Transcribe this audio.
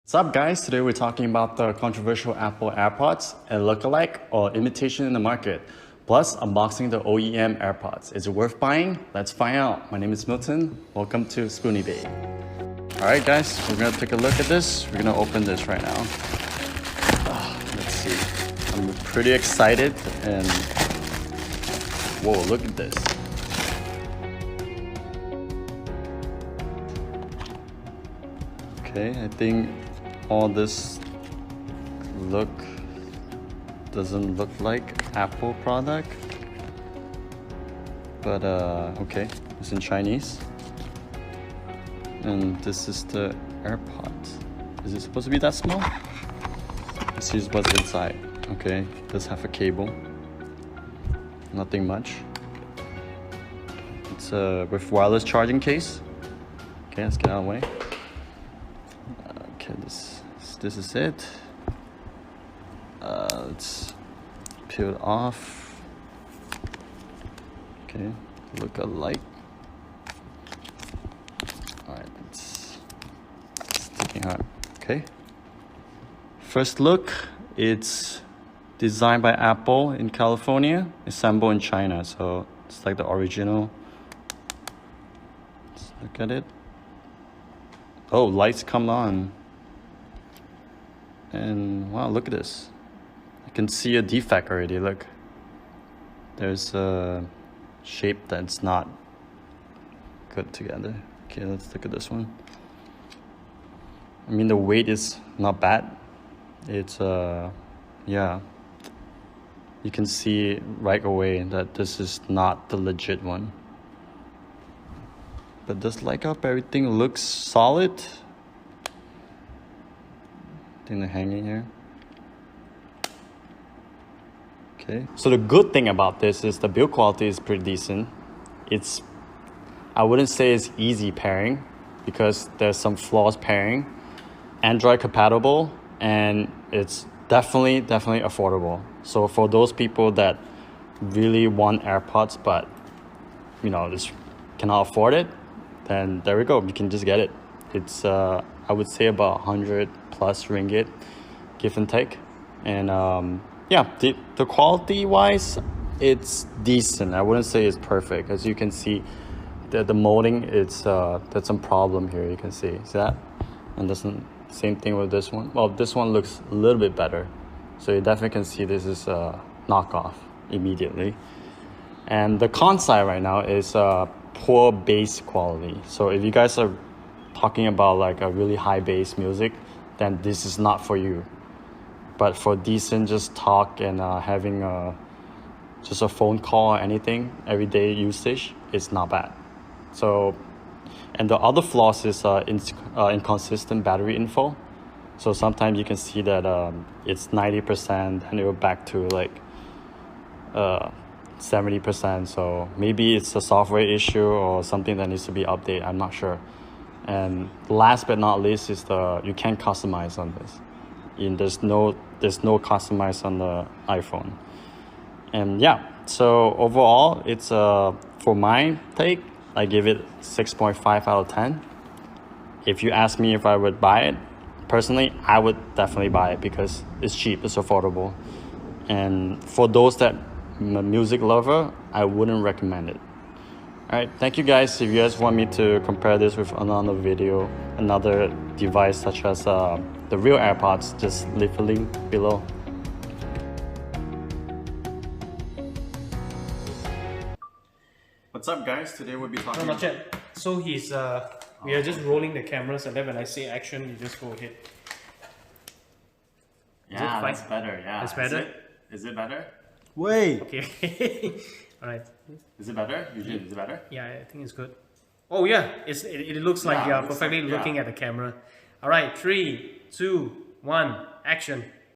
What's up guys, today we're talking about the controversial Apple AirPods, a lookalike or imitation in the market, plus unboxing the OEM AirPods. Is it worth buying? Let's find out. My name is Milton, welcome to Spoony Bay. Alright guys, we're gonna take a look at this. We're gonna open this right now. Let's see, I'm pretty excited and whoa, look at this. Okay, I think all this doesn't look like Apple product, but okay, it's in Chinese. And this is the AirPods. Is it supposed to be that small? Let's see what's inside. Okay, it does have a cable. Nothing much. It's with wireless charging case. Okay, let's get out of the way. Okay, this is it. Let's peel it off. Okay, look alike. Alright, it's sticking out. Okay. First look, it's designed by Apple in California, assembled in China. So it's like the original. Let's look at it. Oh, lights come on. And wow, look at this. I can see a defect already, look. There's a shape that's not good together. Okay, let's look at this one. I mean, the weight is not bad. It's, yeah. You can see right away that this is not the legit one. But just like up, everything looks solid. I think they're hanging here. Okay. So the good thing about this is the build quality is pretty decent. I wouldn't say it's easy pairing because there's some flaws pairing. Android compatible, and it's definitely affordable. So for those people that really want AirPods but just cannot afford it, then there we go, you can just get it. It's I would say about 100 plus ringgit, give and take. And yeah, the quality wise, it's decent. I wouldn't say it's perfect. As you can see, the molding, there's some problem here. You can see that, and same thing with this one. Well, this one looks a little bit better, so you definitely can see this is a knockoff immediately. And the con side right now is poor bass quality. So if you guys are talking about like a really high bass music, then this is not for you. But for decent just talk and having just a phone call or anything, everyday usage, it's not bad. So, and the other flaws is inconsistent battery info. So sometimes you can see that it's 90% and it will back to like 70%. So maybe it's a software issue or something that needs to be updated. I'm not sure. And last but not least is you can't customize on this. And there's no customize on the iPhone. And yeah, so overall, it's for my take, I give it 6.5 out of 10. If you ask me if I would buy it, personally, I would definitely buy it because it's cheap, it's affordable. And for those that music lover, I wouldn't recommend it. Alright, thank you guys. If you guys want me to compare this with another video, another device such as the real AirPods, just leave a link below. What's up guys? Today we'll be talking... No, not yet. So he's, we are just rolling the cameras, and then when I say action, you just go ahead. Yeah, that's better. Yeah, that's better? Is it better? Wait! Okay. Alright. Is it better? Eugene, is it better? Yeah, I think it's good. Oh yeah, it looks like you're perfectly looking at the camera. Alright, 3, 2, 1, action.